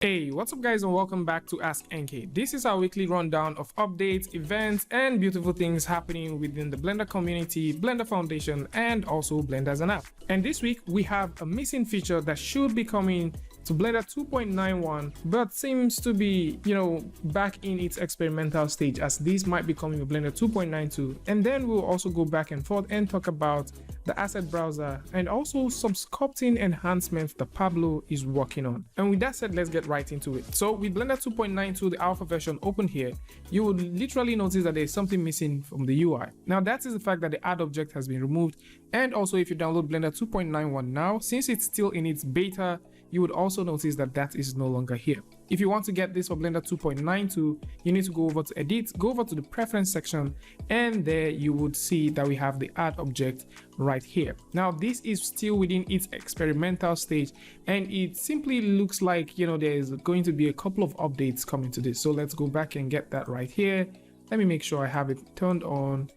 Hey, what's up guys, and welcome back to Ask NK. This is our weekly rundown of updates, events, and beautiful things happening within the Blender community, Blender Foundation, and also Blender as an app. And this week we have a missing feature that should be coming to Blender 2.91, but seems to be, back in its experimental stage, as this might be coming with Blender 2.92. And then we'll also go back and forth and talk about the asset browser and also some sculpting enhancements that Pablo is working on. And with that said, let's get right into it. So with Blender 2.92, the alpha version open here, you would literally notice that there's something missing from the UI. Now that is the fact that the add object has been removed. And also if you download Blender 2.91 now, since it's still in its beta, you would also notice that that is no longer here. If you want to get this for Blender 2.92, you need to go over to Edit, go over to the Preference section, and there you would see that we have the Add object right here. Now this is still within its experimental stage, and it simply looks like, there's going to be a couple of updates coming to this. So let's go back and get that right here. Let me make sure I have it turned on.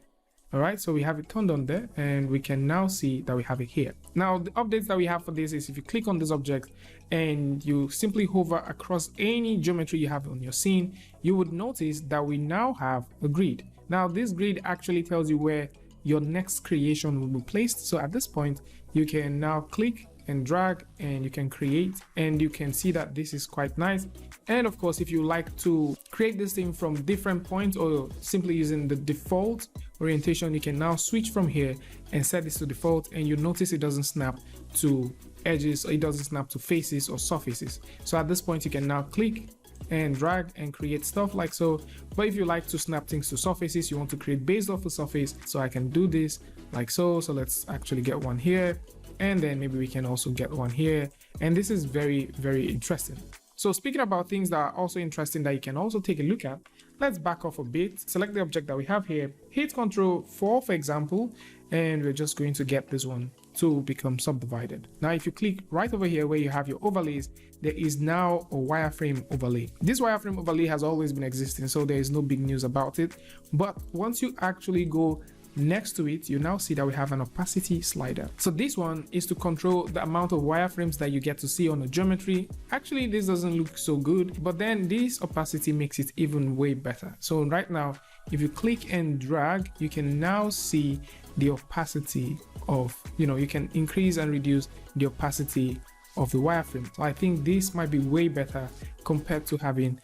All right, so we have it turned on there, and we can now see that we have it here. Now, the updates that we have for this is if you click on this object and you simply hover across any geometry you have on your scene, you would notice that we now have a grid. Now, this grid actually tells you where your next creation will be placed. So at this point, you can now click and drag and you can create, and you can see that this is quite nice. And of course, if you like to create this thing from different points or simply using the default orientation, you can now switch from here and set this to default, and you notice it doesn't snap to edges, or it doesn't snap to faces or surfaces. So at this point, you can now click and drag and create stuff like so. But if you like to snap things to surfaces, you want to create based off a surface, so I can do this like so. So let's actually get one here, and then maybe we can also get one here, and this is very, very interesting. So speaking about things that are also interesting that you can also take a look at, let's back off a bit, select the object that we have here, hit Ctrl 4 for example, and we're just going to get this one to become subdivided. Now if you click right over here where you have your overlays, there is now a wireframe overlay. This wireframe overlay has always been existing, so there is no big news about it. But once you actually go next to it, you now see that we have an opacity slider. So this one is to control the amount of wireframes that you get to see on a geometry. Actually, this doesn't look so good, but then this opacity makes it even way better. So right now, if you click and drag, you can now see the opacity of, you can increase and reduce the opacity of the wireframe. So I think this might be way better compared to having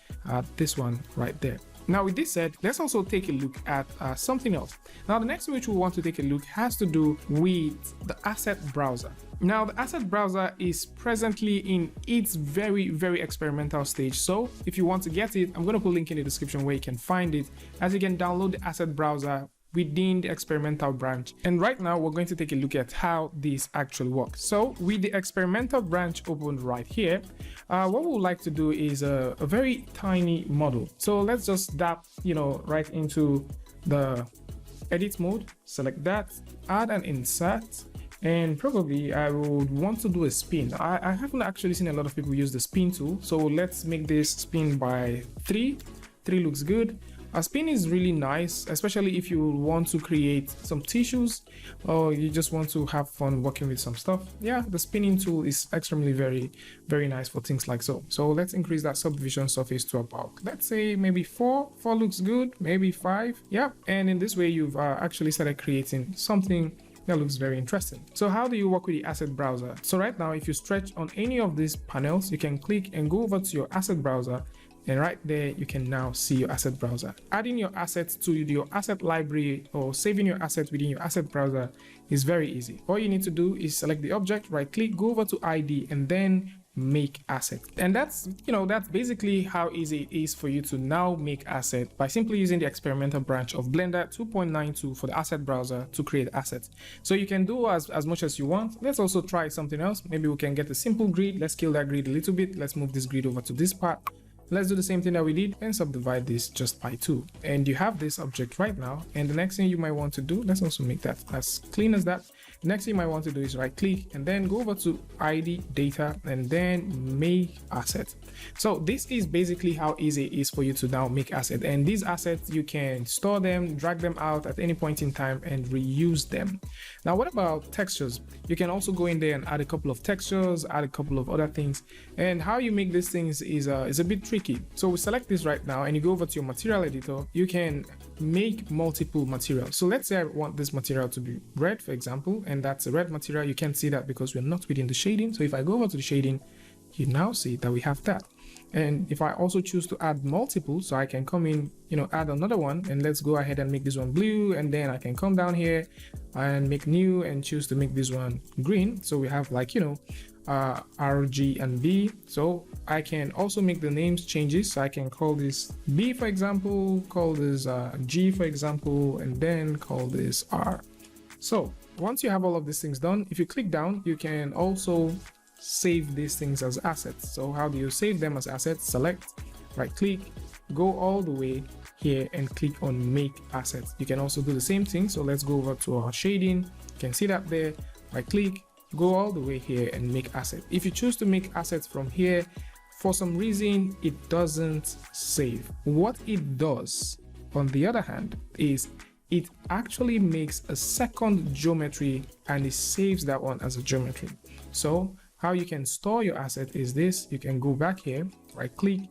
this one right there. Now with this said, let's also take a look at something else. Now the next thing which we want to take a look has to do with the asset browser. Now the asset browser is presently in its very, very experimental stage. So if you want to get it, I'm going to put a link in the description where you can find it, as you can download the asset browser within the experimental branch. And right now we're going to take a look at how this actually works. So with the experimental branch opened right here, what we would like to do is a very tiny model. So let's just dab, right into the edit mode, select that, add an insert, and probably I would want to do a spin. I haven't actually seen a lot of people use the spin tool, so let's make this spin by 3. 3 looks good. A spin is really nice, especially if you want to create some tissues or you just want to have fun working with some stuff. Yeah, the spinning tool is extremely very, very nice for things like so. So let's increase that subdivision surface to about, let's say maybe 4. 4 looks good, maybe 5. Yeah, and in this way you've actually started creating something that looks very interesting. So how do you work with the asset browser? So right now, if you stretch on any of these panels, you can click and go over to your asset browser. And right there, you can now see your asset browser. Adding your assets to your asset library or saving your assets within your asset browser is very easy. All you need to do is select the object, right click, go over to ID, and then make asset. And that's, that's basically how easy it is for you to now make asset by simply using the experimental branch of Blender 2.92 for the asset browser to create assets. So you can do as much as you want. Let's also try something else. Maybe we can get a simple grid. Let's scale that grid a little bit. Let's move this grid over to this part. Let's do the same thing that we did and subdivide this just by 2. And you have this object right now. And the next thing you might want to do, let's also make that as clean as that. The next thing you might want to do is right click and then go over to ID data and then make asset. So this is basically how easy it is for you to now make asset. And these assets, you can store them, drag them out at any point in time and reuse them. Now, what about textures? You can also go in there and add a couple of textures, add a couple of other things. And how you make these things is a bit tricky. So we select this right now and you go over to your material editor. You can make multiple materials. So let's say I want this material to be red, for example, and that's a red material. You can't see that because we're not within the shading. So if I go over to the shading, you now see that we have that. And if I also choose to add multiple, so I can come in, add another one, and let's go ahead and make this one blue, and then I can come down here and make new and choose to make this one green. So we have like, R, G, and B. So I can also make the names changes. So I can call this B, for example, call this G, for example, and then call this R. So once you have all of these things done, if you click down, you can also save these things as assets. So how do you save them as assets? Select, right click, go all the way here and click on make assets. You can also do the same thing. So let's go over to our shading. You can see that there, right click, go all the way here and make asset. If you choose to make assets from here, for some reason, it doesn't save. What it does, on the other hand, is it actually makes a second geometry and it saves that one as a geometry. So how you can store your asset is this. You can go back here, right click,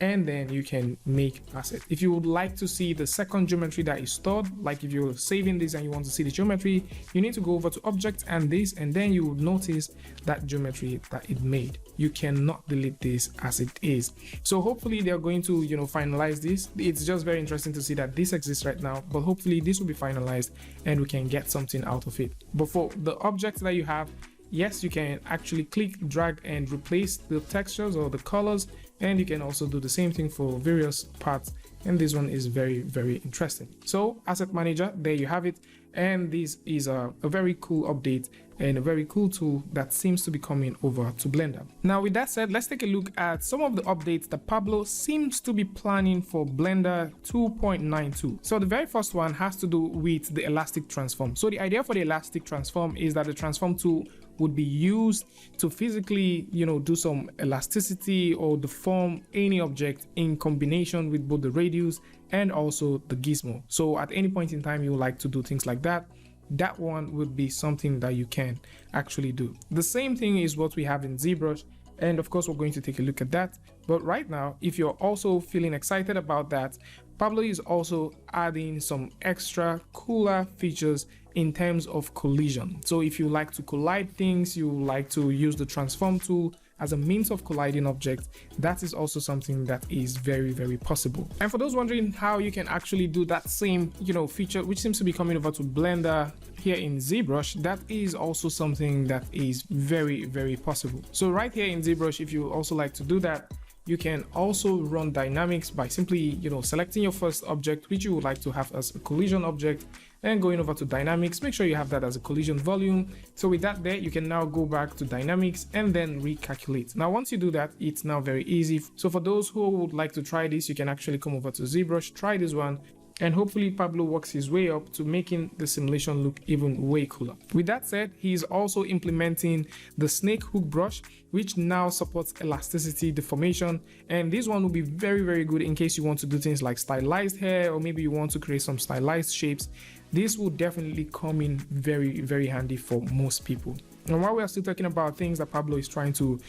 and then you can make asset. If you would like to see the second geometry that is stored, like if you're saving this and you want to see the geometry, you need to go over to object and this, and then you will notice that geometry that it made. You cannot delete this as it is. So hopefully they're going to, finalize this. It's just very interesting to see that this exists right now, but hopefully this will be finalized and we can get something out of it. But for the object that you have, yes, you can actually click, drag, and replace the textures or the colors, and you can also do the same thing for various parts. And this one is very, very interesting. So Asset Manager, there you have it. And this is a very cool update and a very cool tool that seems to be coming over to Blender. Now, with that said, let's take a look at some of the updates that Pablo seems to be planning for Blender 2.92. So the very first one has to do with the elastic transform. So the idea for the elastic transform is that the transform tool would be used to physically, do some elasticity or deform any object in combination with both the radius and also the gizmo. So at any point in time you would like to do things like that, that one would be something that you can actually do. The same thing is what we have in ZBRUSH, and of course we're going to take a look at that. But right now, if you're also feeling excited about that, Pablo is also adding some extra cooler features in terms of collision. So if you like to collide things, you like to use the transform tool as a means of colliding objects, that is also something that is very, very possible. And for those wondering how you can actually do that same, feature, which seems to be coming over to Blender here in ZBRUSH, that is also something that is very, very possible. So right here in ZBRUSH, if you also like to do that, you can also run dynamics by simply, selecting your first object, which you would like to have as a collision object, and going over to dynamics. Make sure you have that as a collision volume. So with that there, you can now go back to dynamics and then recalculate. Now, once you do that, it's now very easy. So for those who would like to try this, you can actually come over to ZBRUSH, try this one, and hopefully Pablo works his way up to making the simulation look even way cooler. With that said, he's also implementing the snake hook brush, which now supports elasticity deformation, and this one will be very, very good in case you want to do things like stylized hair, or maybe you want to create some stylized shapes. This will definitely come in very, very handy for most people. And while we are still talking about things that Pablo is trying to,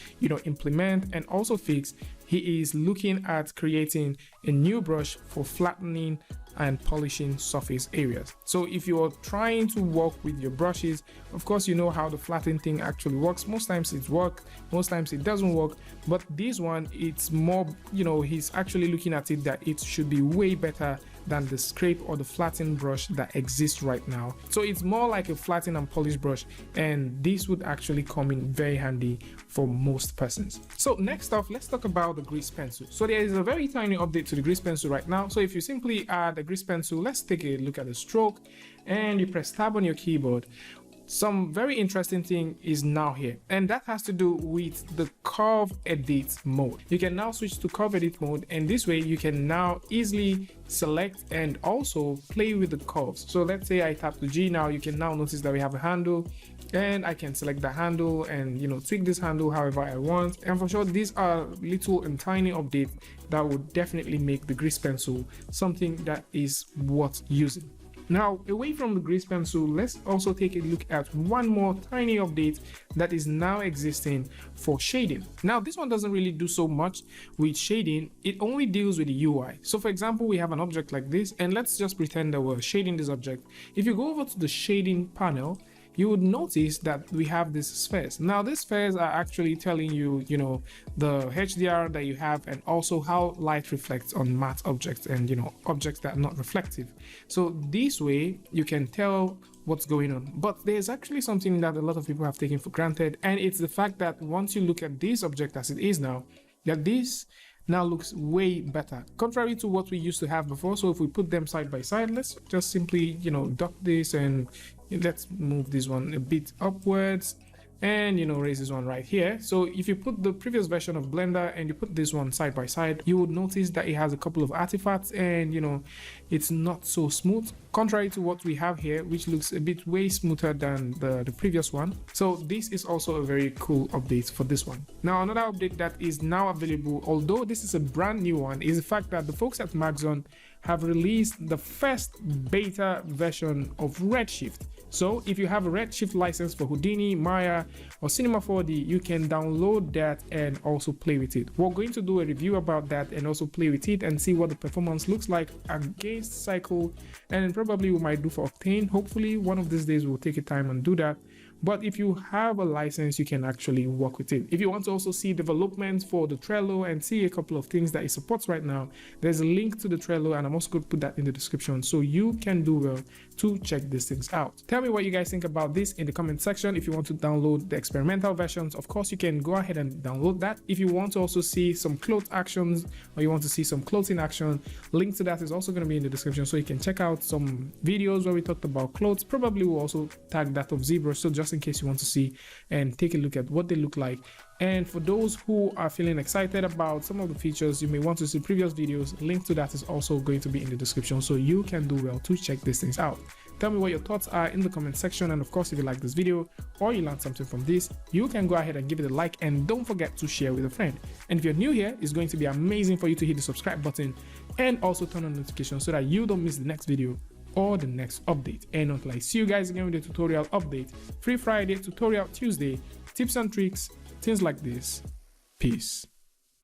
implement and also fix, he is looking at creating a new brush for flattening and polishing surface areas. So if you're trying to work with your brushes, of course, you know how the flatten thing actually works. Most times it works, most times it doesn't work. But this one, it's more, he's actually looking at it that it should be way better than the scrape or the flatten brush that exists right now. So it's more like a flatten and polish brush, and this would actually come in very handy for most persons. So next off, let's talk about the grease pencil. So there is a very tiny update to the grease pencil right now. So if you simply add a grease pencil, let's take a look at the stroke, and you press tab on your keyboard. some very interesting thing is now here, and that has to do with the curve edit mode. You can now switch to curve edit mode, and this way you can now easily select and also play with the curves. So let's say I tap the G now, you can now notice that we have a handle, and I can select the handle and, you know, tweak this handle however I want. And for sure, these are little and tiny updates that would definitely make the grease pencil something that is worth using. Now, away from the grease pencil, let's also take a look at one more tiny update that is now existing for shading. Now, this one doesn't really do so much with shading. It only deals with the UI. So for example, we have an object like this, and let's just pretend that we're shading this object. If you go over to the shading panel, you would notice that we have these spheres. Now, these spheres are actually telling you, you know, the HDR that you have, and also how light reflects on matte objects and, you know, objects that are not reflective. So this way you can tell what's going on. But there's actually something that a lot of people have taken for granted, and it's the fact that once you look at this object as it is now, that this now looks way better contrary to what we used to have before. So if we put them side by side, let's just simply, you know, dock this, and let's move this one a bit upwards, and, you know, raise this one right here. So if you put the previous version of Blender and you put this one side by side, you would notice that it has a couple of artifacts, and, you know, it's not so smooth contrary to what we have here, which looks a bit way smoother than the previous one. So this is also a very cool update for this one. Now, another update that is now available, although this is a brand new one, is the fact that the folks at Maxon have released the first beta version of REDSHIFT. So if you have a REDSHIFT license for Houdini, Maya, or Cinema 4D, you can download that and also play with it. We're going to do a review about that and also play with it and see what the performance looks like against Cycle, and probably we might do for Octane. Hopefully one of these days we'll take a time and do that. But if you have a license, you can actually work with it. If you want to also see developments for the Trello and see a couple of things that it supports right now, there's a link to the Trello, and I'm also going to put that in the description, so you can do well to check these things out. Tell me what you guys think about this in the comment section. If you want to download the experimental versions, of course you can go ahead and download that. If you want to also see some cloth actions, or you want to see some clothing action, link to that is also going to be in the description, so you can check out some videos where we talked about clothes. Probably we'll also tag that of ZBRUSH, so just in case you want to see and take a look at what they look like. And for those who are feeling excited about some of the features, you may want to see previous videos. Link to that is also going to be in the description, so you can do well to check these things out. Tell me what your thoughts are in the comment section, and of course, if you like this video or you learned something from this, you can go ahead and give it a like, and don't forget to share with a friend. And if you're new here, it's going to be amazing for you to hit the subscribe button and also turn on notifications so that you don't miss the next video or the next update. And until I see you guys again with the tutorial update, Free Friday, Tutorial Tuesday, tips and tricks, things like this. Peace.